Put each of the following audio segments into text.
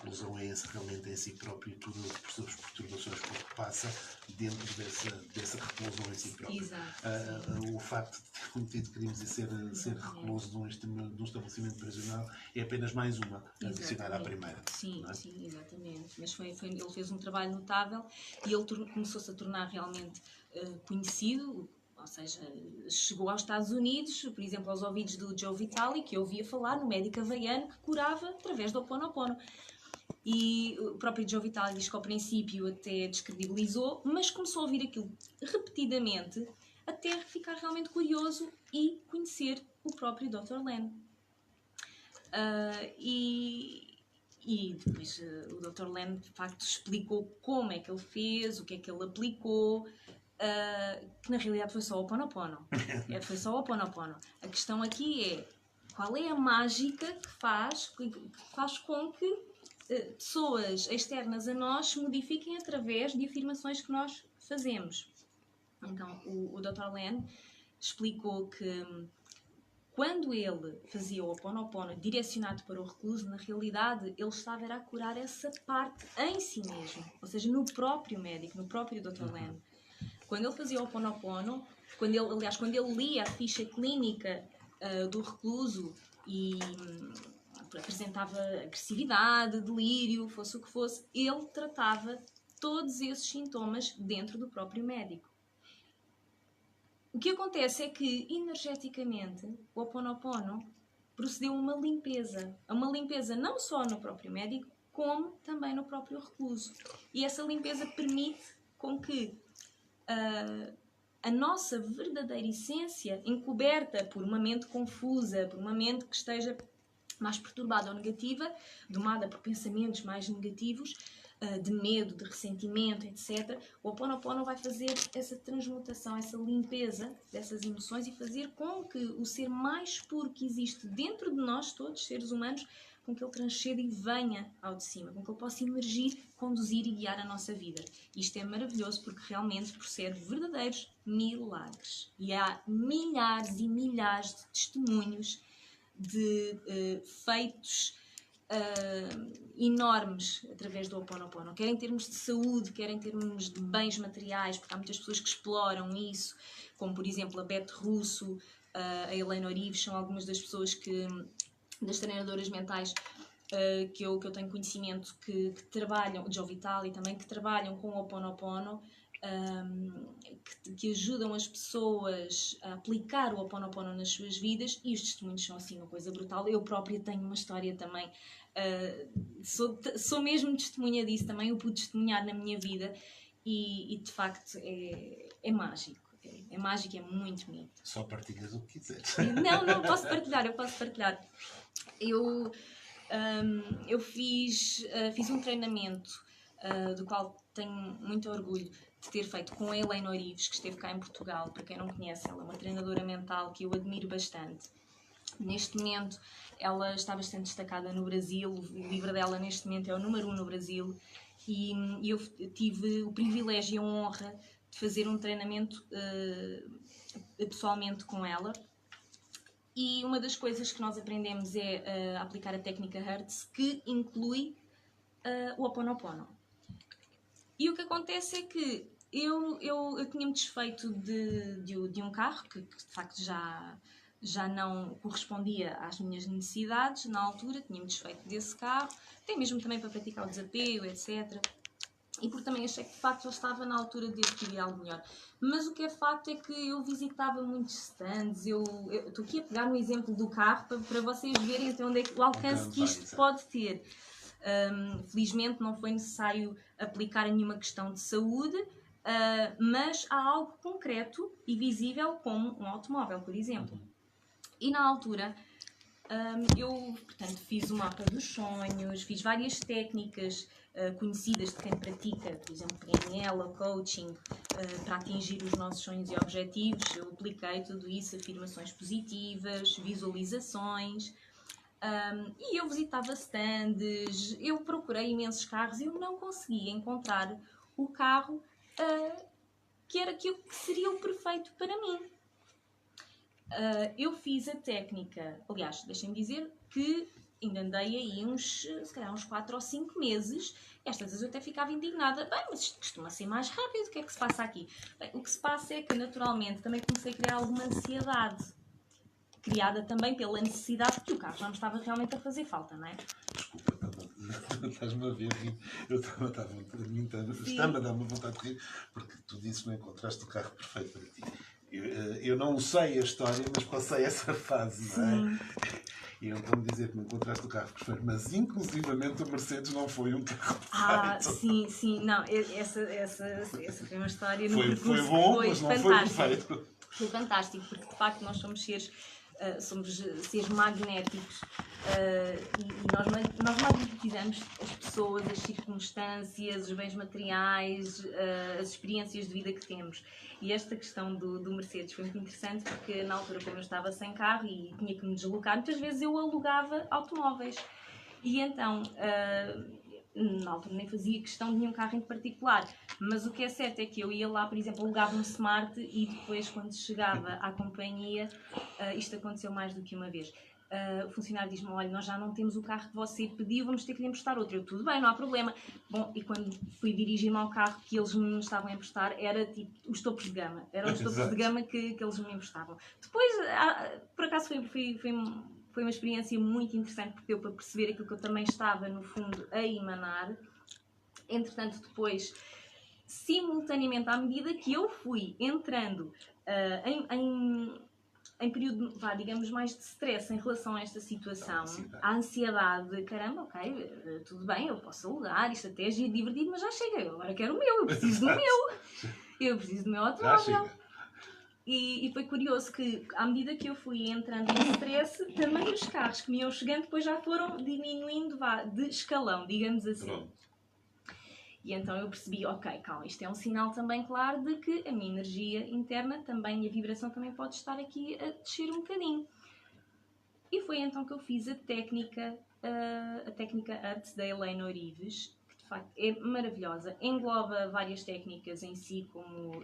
reclusão é esse realmente em si próprio, tudo por suas perturbações por que passa dentro dessa reclusão em si próprio. O facto de ter cometido crimes e ser recluso de um estabelecimento prisional é apenas mais uma, adicionar à primeira. Sim, sim, exatamente. Mas ele fez um trabalho notável e ele começou-se a tornar realmente conhecido. Ou seja, chegou aos Estados Unidos, por exemplo, aos ouvidos do Joe Vitale, que eu ouvia falar no médico havaiano que curava através do Ho Oponopono. E o próprio Joe Vitale diz que ao princípio até descredibilizou, mas começou a ouvir aquilo repetidamente até ficar realmente curioso e conhecer o próprio Dr. Len. E depois o Dr. Len de facto explicou como é que ele fez, o que é que ele aplicou. Que na realidade foi só o Ho Oponopono. Foi só o Ho Oponopono. A questão aqui é qual é a mágica que faz com que pessoas externas a nós se modifiquem através de afirmações que nós fazemos. Então o Dr. Len explicou que quando ele fazia o Ho Oponopono direcionado para o recluso, na realidade ele estava a curar essa parte em si mesmo, ou seja, no próprio médico, no próprio Dr. Len. Quando ele fazia o Ho Oponopono, quando ele lia a ficha clínica do recluso e apresentava agressividade, delírio, fosse o que fosse, ele tratava todos esses sintomas dentro do próprio médico. O que acontece é que, energeticamente, o Ho Oponopono procedeu a uma limpeza não só no próprio médico, como também no próprio recluso. E essa limpeza permite com que a nossa verdadeira essência, encoberta por uma mente confusa, por uma mente que esteja mais perturbada ou negativa, domada por pensamentos mais negativos, de medo, de ressentimento, etc. O Ho Oponopono vai fazer essa transmutação, essa limpeza dessas emoções e fazer com que o ser mais puro que existe dentro de nós, todos seres humanos, com que ele transcenda e venha ao de cima, com que ele possa emergir, conduzir e guiar a nossa vida. Isto é maravilhoso porque realmente procede verdadeiros milagres. E há milhares e milhares de testemunhos de feitos enormes através do Ho Oponopono, quer em termos de saúde, quer em termos de bens materiais, porque há muitas pessoas que exploram isso, como por exemplo a Beth Russo, a Elaine Orives, são algumas das pessoas das treinadoras mentais que eu tenho conhecimento que trabalham, Joe Vitale também, que trabalham com o Ho Oponopono, que ajudam as pessoas a aplicar o Ho Oponopono nas suas vidas, e os testemunhos são assim uma coisa brutal. Eu própria tenho uma história também, sou mesmo testemunha disso também, eu pude testemunhar na minha vida e de facto é mágico. É mágico, é muito bonito. Só partilhas o que quiseres. Não, posso partilhar. Eu fiz um treinamento do qual tenho muito orgulho de ter feito com a Elaine Orives, que esteve cá em Portugal. Para quem não conhece, ela é uma treinadora mental que eu admiro bastante. Neste momento ela está bastante destacada no Brasil, o livro dela neste momento é o número 1 no Brasil, e eu tive o privilégio e a honra de fazer um treinamento pessoalmente com ela. E uma das coisas que nós aprendemos é aplicar a técnica Hertz, que inclui o Ho Oponopono. E o que acontece é que eu tinha-me desfeito de um carro que de facto já não correspondia às minhas necessidades na altura, tinha-me desfeito desse carro, até mesmo também para praticar o desapego, etc. E porque também achei que de facto já estava na altura de adquirir algo melhor. Mas o que é facto é que eu visitava muitos stands, eu estou aqui a pegar no exemplo do carro para vocês verem até onde é o alcance que isto pode ter. Felizmente não foi necessário aplicar nenhuma questão de saúde, mas há algo concreto e visível como um automóvel, por exemplo. E na altura eu, portanto, fiz o mapa dos sonhos, fiz várias técnicas conhecidas de quem pratica, por exemplo, PNL ou coaching, para atingir os nossos sonhos e objetivos. Eu apliquei tudo isso, afirmações positivas, visualizações, e eu visitava stands, eu procurei imensos carros e eu não conseguia encontrar o carro que era aquilo que seria o perfeito para mim. Eu fiz a técnica, aliás, deixem-me dizer que ainda andei aí se calhar uns 4 ou 5 meses. Estas vezes eu até ficava indignada. Bem, mas isto costuma ser mais rápido, o que é que se passa aqui? Bem, o que se passa é que, naturalmente, também comecei a criar alguma ansiedade. Criada também pela necessidade que o carro já me estava realmente a fazer falta, não é? Desculpa, estás-me a ver rir. Eu estava a dar uma vontade de rir, porque tu disse que não encontraste o carro perfeito para ti. Eu não sei a história, mas passei essa fase, não é? E eu estou-me a dizer que não encontraste o carro perfeito, mas inclusivamente o Mercedes não foi um carro perfeito. Sim, não, essa foi uma história no foi percurso bom, foi mas não fantástico. foi perfeito. Foi fantástico, porque de facto nós somos seres magnéticos e nós magnetizamos as pessoas, as circunstâncias, os bens materiais, as experiências de vida que temos. E esta questão do Mercedes foi muito interessante porque na altura, como eu estava sem carro e tinha que me deslocar, muitas vezes eu alugava automóveis. E então, na altura nem fazia questão de nenhum carro em particular, mas o que é certo é que eu ia lá, por exemplo, alugava um Smart e depois, quando chegava à companhia, isto aconteceu mais do que uma vez. O funcionário diz-me: olha, nós já não temos o carro que você pediu, vamos ter que lhe emprestar outro. Eu, tudo bem, não há problema. Bom, e quando fui dirigir-me ao carro que eles me estavam a emprestar, era tipo os topos de gama. Eram os topos de gama que eles me emprestavam. Depois, por acaso, foi uma experiência muito interessante, porque deu para perceber aquilo que eu também estava, no fundo, a emanar. Entretanto, depois, simultaneamente, à medida que eu fui entrando em período, digamos, mais de stress em relação a esta situação, a ansiedade, caramba, ok, tudo bem, eu posso alugar, isto até é divertido, mas já chega, eu agora quero o meu, eu preciso do meu, eu preciso do meu automóvel. E foi curioso que, à medida que eu fui entrando em stress, também os carros que me iam chegando depois já foram diminuindo de escalão, digamos assim. Pronto. E então eu percebi, ok, calma, isto é um sinal também claro de que a minha energia interna também, e a vibração também pode estar aqui a descer um bocadinho. E foi então que eu fiz a técnica ARTS da Helena Orives, que de facto é maravilhosa. Engloba várias técnicas em si, como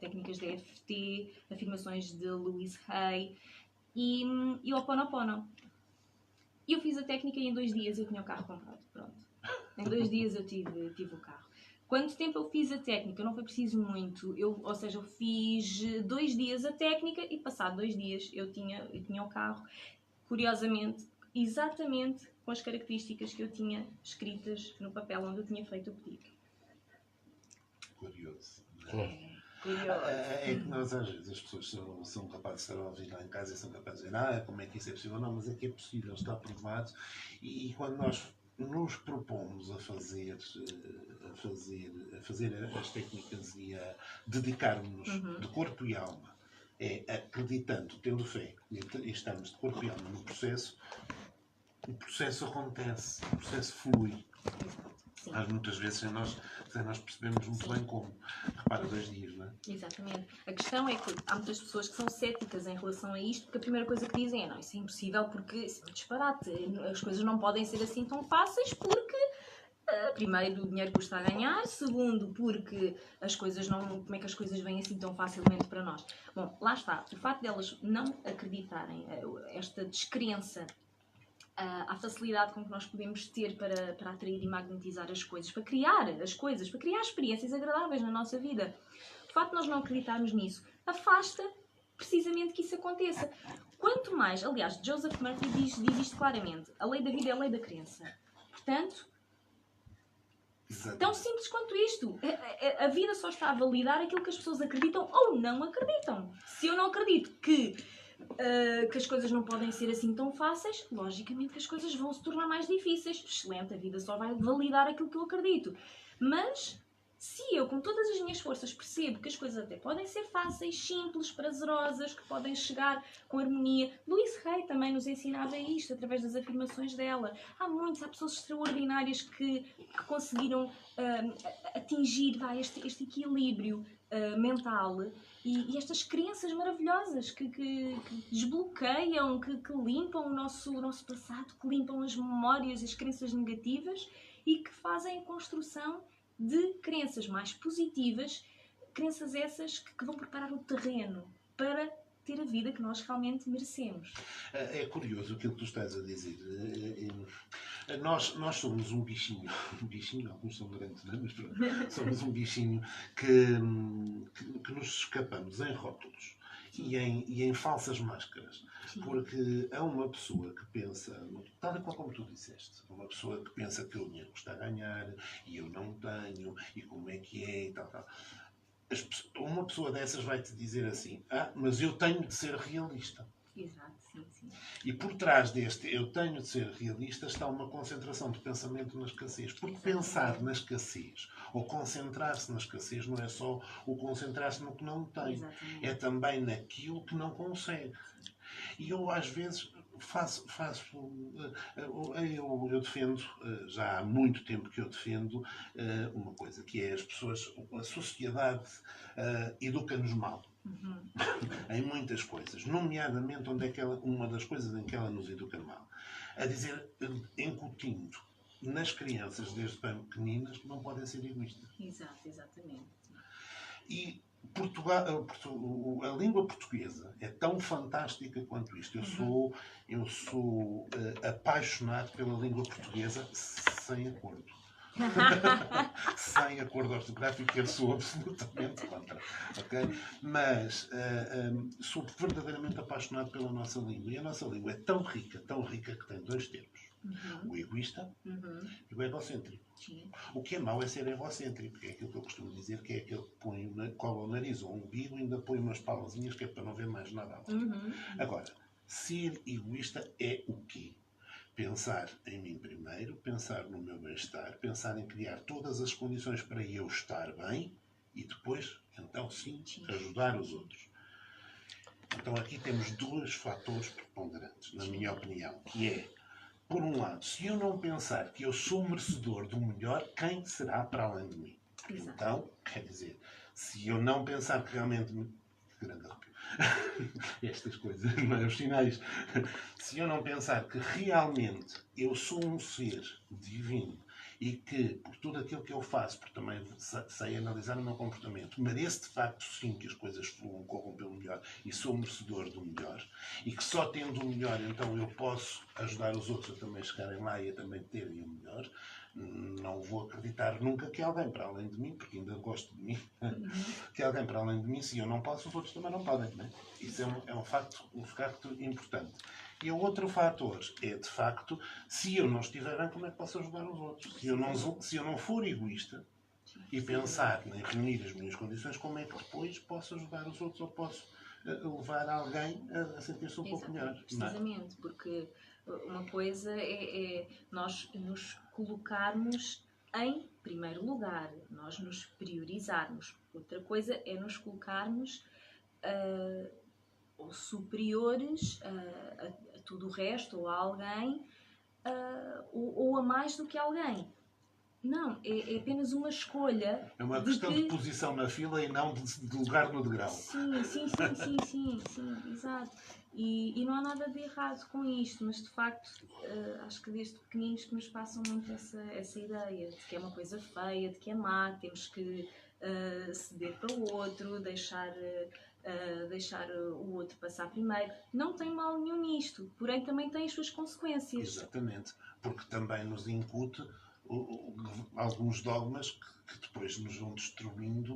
técnicas de EFT, afirmações de Louise Hay e o Ho'oponopono. E eu fiz a técnica e em 2 dias eu tinha o carro comprado, pronto. Em 2 dias eu tive o carro. Quanto tempo eu fiz a técnica? Não foi preciso muito. Ou seja, eu fiz 2 dias a técnica e passado 2 dias eu tinha o carro. Curiosamente, exatamente com as características que eu tinha escritas no papel onde eu tinha feito o pedido. Curioso. Curioso. É que nós, às vezes, as pessoas são capazes de estar a ouvir lá em casa e são capazes de dizer, como é que isso é possível? Não, mas é que é possível, está provado. E quando nós nos propomos a fazer as técnicas e a dedicarmos de corpo e alma, acreditando, tendo fé, e estamos de corpo e alma no processo, o processo acontece, o processo flui. Mas muitas vezes sem nós percebemos muito bem como. Repara, 2 dias, não é? Exatamente. A questão é que há muitas pessoas que são céticas em relação a isto, porque a primeira coisa que dizem é: não, isso é impossível porque isso é um disparate, as coisas não podem ser assim tão fáceis porque primeiro, o dinheiro custa a ganhar, segundo, porque as coisas não... Como é que as coisas vêm assim tão facilmente para nós? Bom, lá está. O facto delas não acreditarem, esta descrença, a facilidade com que nós podemos ter para atrair e magnetizar as coisas, para criar as coisas, para criar experiências agradáveis na nossa vida. O facto de nós não acreditarmos nisso afasta precisamente que isso aconteça. Quanto mais... Aliás, Joseph Murphy diz isto claramente. A lei da vida é a lei da crença. Portanto... Tão simples quanto isto. A vida só está a validar aquilo que as pessoas acreditam ou não acreditam. Se eu não acredito que as coisas não podem ser assim tão fáceis, logicamente que as coisas vão se tornar mais difíceis. Excelente, a vida só vai validar aquilo que eu acredito. Mas se eu, com todas as minhas forças, percebo que as coisas até podem ser fáceis, simples, prazerosas, que podem chegar com harmonia. Louise Hay também nos ensinava isto através das afirmações dela. Há pessoas extraordinárias que conseguiram atingir este equilíbrio mental e estas crenças maravilhosas que desbloqueiam, que limpam o nosso passado, que limpam as memórias, as crenças negativas e que fazem a construção de crenças mais positivas, crenças essas que vão preparar o terreno para ter a vida que nós realmente merecemos. É curioso aquilo que tu estás a dizer. Nós somos um bichinho, alguns são grandes, não é? Mas pronto, somos um bichinho que nos escapamos em rótulos e em falsas máscaras. Sim. Porque há uma pessoa que pensa, tal e qual como tu disseste, uma pessoa que pensa que o dinheiro custa a ganhar e eu não tenho, e como é que é e tal. Uma pessoa dessas vai-te dizer assim, mas eu tenho de ser realista. Exato, sim, sim. E por trás deste eu tenho de ser realista está uma concentração de pensamento na escassez. Porque pensar na escassez ou concentrar-se na escassez não é só o concentrar-se no que não tem. Exatamente. É também naquilo que não consegue. E eu às vezes eu defendo, já há muito tempo que eu defendo uma coisa, que é as pessoas, a sociedade educa-nos mal. Uhum. Em muitas coisas, nomeadamente uma das coisas em que ela nos educa mal, a dizer, incutindo nas crianças desde bem pequeninas que não podem ser egoístas. Exato, exatamente. E a língua portuguesa é tão fantástica quanto isto. Eu sou apaixonado pela língua portuguesa sem acordo. Sem acordo ortográfico, eu sou absolutamente contra. Okay? Mas sou verdadeiramente apaixonado pela nossa língua. E a nossa língua é tão rica que tem dois termos. Uhum. O egoísta e o egocêntrico. Sim. O que é mau é ser egocêntrico, é aquilo que eu costumo dizer, que é aquele que põe cola ao nariz ou o umbigo e ainda põe umas palazinhas que é para não ver mais nada. Uhum. Agora, ser egoísta é o quê? Pensar em mim primeiro, pensar no meu bem-estar, pensar em criar todas as condições para eu estar bem e depois, então sim, ajudar os outros. Então aqui temos dois fatores preponderantes, na minha opinião, que é, por um lado, se eu não pensar que eu sou merecedor do melhor, quem será para além de mim? Exato. Então, quer dizer, se eu não pensar que realmente... Grande arrepio. Estas coisas, não é? Os sinais. Se eu não pensar que realmente eu sou um ser divino e que, por tudo aquilo que eu faço, porque também sei analisar o meu comportamento, mereço de facto sim que as coisas fluam, corram pelo melhor e sou merecedor do melhor, e que só tendo o melhor então eu posso ajudar os outros a também chegarem lá e a também terem o melhor, não vou acreditar nunca que alguém para além de mim, porque ainda gosto de mim, que alguém para além de mim, se eu não posso, os outros também não podem. Não é? Isso é um facto importante. E o outro fator é, de facto, se eu não estiver bem, como é que posso ajudar os outros? Se eu não for egoísta e pensar em reunir as minhas condições, como é que depois posso ajudar os outros ou posso levar alguém a sentir-se um pouco melhor? Precisamente, porque uma coisa é nós nos colocarmos em primeiro lugar, nós nos priorizarmos. Outra coisa é nos colocarmos ou superiores a tudo o resto, ou a alguém, ou a mais do que alguém. Não, é apenas uma escolha. É uma questão de posição na fila e não de lugar no degrau. Sim, exato. E não há nada de errado com isto, mas de facto acho que desde pequeninos que nos passam muito essa ideia de que é uma coisa feia, de que é má, que temos que ceder para o outro, deixar o outro passar primeiro. Não tem mal nenhum nisto, porém também tem as suas consequências. Exatamente, porque também nos incute alguns dogmas que depois nos vão destruindo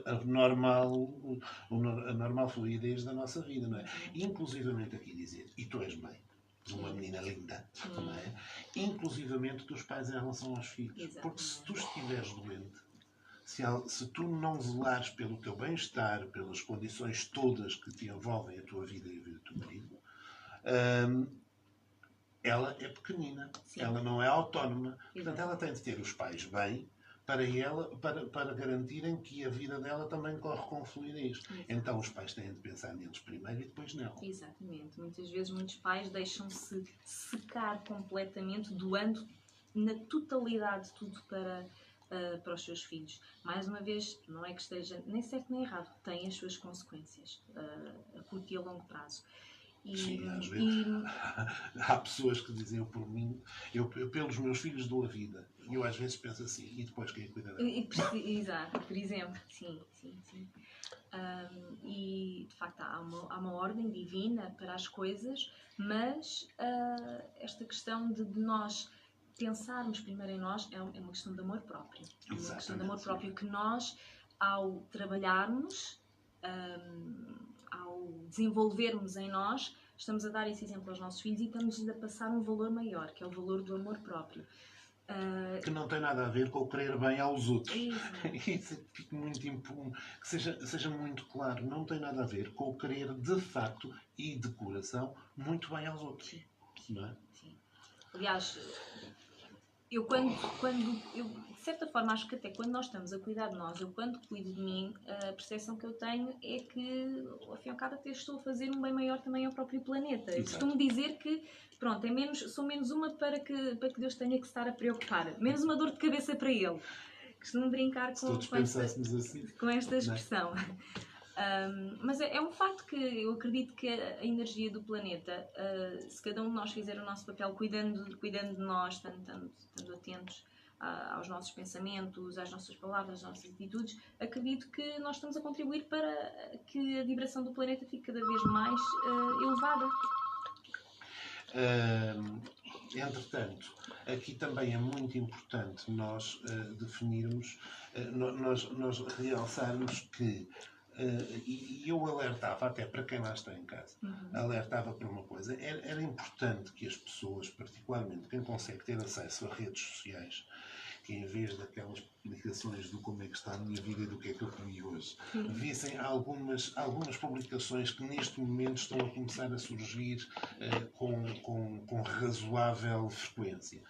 a normal fluidez da nossa vida, não é? Inclusivamente aqui dizer, e tu és mãe de uma menina linda, não é? Inclusivamente dos pais em relação aos filhos. Exatamente. Porque se tu estiveres doente, se tu não zelares pelo teu bem-estar, pelas condições todas que te envolvem a tua vida e a vida do teu marido, ela é pequenina, sim, ela não é autónoma. Portanto, ela tem de ter os pais bem para garantirem que a vida dela também corre com fluidez. Exato. Então, os pais têm de pensar neles primeiro e depois nela. Exatamente. Muitas vezes, muitos pais deixam-se secar completamente, doando na totalidade tudo para os seus filhos. Mais uma vez, não é que esteja nem certo nem errado, tem as suas consequências a curto e a longo prazo. Sim, às vezes. Há pessoas que dizem, por mim, eu pelos meus filhos dou a vida. E eu às vezes penso assim, e depois quem cuida dela? Exato, por exemplo, sim. E de facto há uma ordem divina para as coisas, mas esta questão de nós pensarmos primeiro em nós é uma questão de amor próprio. É uma questão de amor próprio que nós, ao trabalharmos, ao desenvolvermos em nós, estamos a dar esse exemplo aos nossos filhos e estamos a passar um valor maior, que é o valor do amor próprio. Que não tem nada a ver com o querer bem aos outros. Isso fica muito impune. Que seja muito claro, não tem nada a ver com o querer de facto e de coração muito bem aos outros. Sim. Não é? Sim. Aliás, eu de certa forma, acho que até quando nós estamos a cuidar de nós, eu quando cuido de mim, a percepção que eu tenho é que, ao fim e ao cabo, até estou a fazer um bem maior também ao próprio planeta. Eu costumo dizer que, pronto, sou menos uma para que Deus tenha que estar a preocupar. Menos uma dor de cabeça para Ele. Costumo brincar com esta expressão. Mas é um facto que eu acredito que a energia do planeta, se cada um de nós fizer o nosso papel cuidando de nós, estando atentos aos nossos pensamentos, às nossas palavras, às nossas atitudes, acredito que nós estamos a contribuir para que a vibração do planeta fique cada vez mais elevada. Entretanto, aqui também é muito importante nós definirmos, nós realçarmos que e eu alertava, até para quem lá está em casa, alertava para uma coisa. Era importante que as pessoas, particularmente quem consegue ter acesso a redes sociais, que em vez daquelas publicações do como é que está a minha vida e do que é que eu comi hoje, vissem algumas publicações que neste momento estão a começar a surgir com razoável frequência.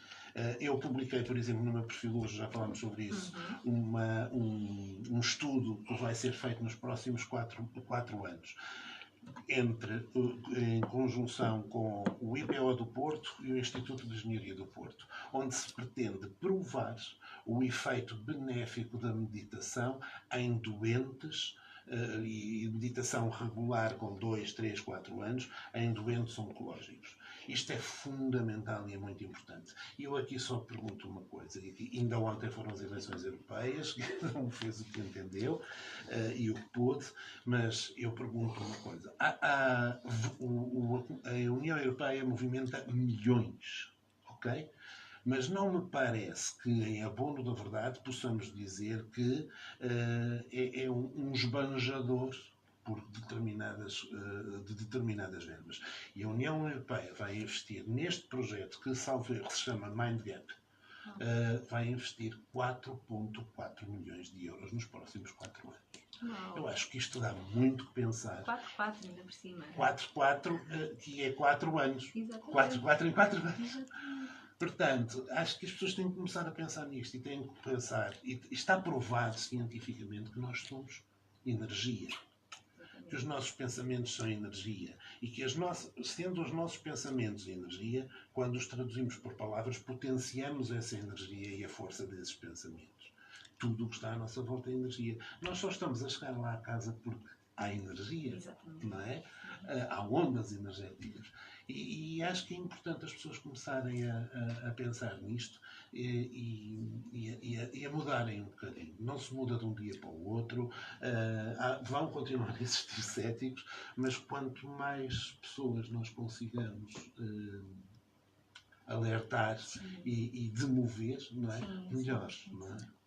Eu publiquei, por exemplo, no meu perfil hoje, já falámos sobre isso, um estudo que vai ser feito nos próximos 4 anos, em conjunção com o IPO do Porto e o Instituto de Engenharia do Porto, onde se pretende provar o efeito benéfico da meditação em doentes e meditação regular com 2, 3, 4 anos em doentes oncológicos. Isto é fundamental e é muito importante. E eu aqui só pergunto uma coisa. Ainda ontem foram as eleições europeias, cada um fez o que entendeu e o que pôde, mas eu pergunto uma coisa. A União Europeia movimenta milhões, ok? Mas não me parece que, em abono da verdade, possamos dizer que é um esbanjador de determinadas verbas. E a União Europeia vai investir neste projeto que, salvo erro, se chama MindGap, vai investir 4,4 milhões de euros nos próximos 4 anos. Uau. Eu acho que isto dá muito que pensar. 4,4 ainda por cima. 4,4 que é 4 anos. Exatamente. 4 em 4 anos. Portanto, acho que as pessoas têm que começar a pensar nisto e têm que pensar. E está provado cientificamente que nós somos energia. Que os nossos pensamentos são energia. E que sendo os nossos pensamentos energia, quando os traduzimos por palavras, potenciamos essa energia e a força desses pensamentos. Tudo o que está à nossa volta é energia. Nós só estamos a chegar lá à casa porque há energia. Exatamente. Não é? Há ondas energéticas. E acho que é importante as pessoas começarem a pensar nisto e a mudarem um bocadinho. Não se muda de um dia para o outro. Vão continuar a existir céticos, mas quanto mais pessoas nós consigamos alertar e demover, não é? Melhor.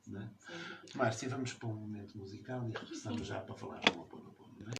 Não é? Márcia, vamos para um momento musical e regressamos já para falar do Ho'oponopono.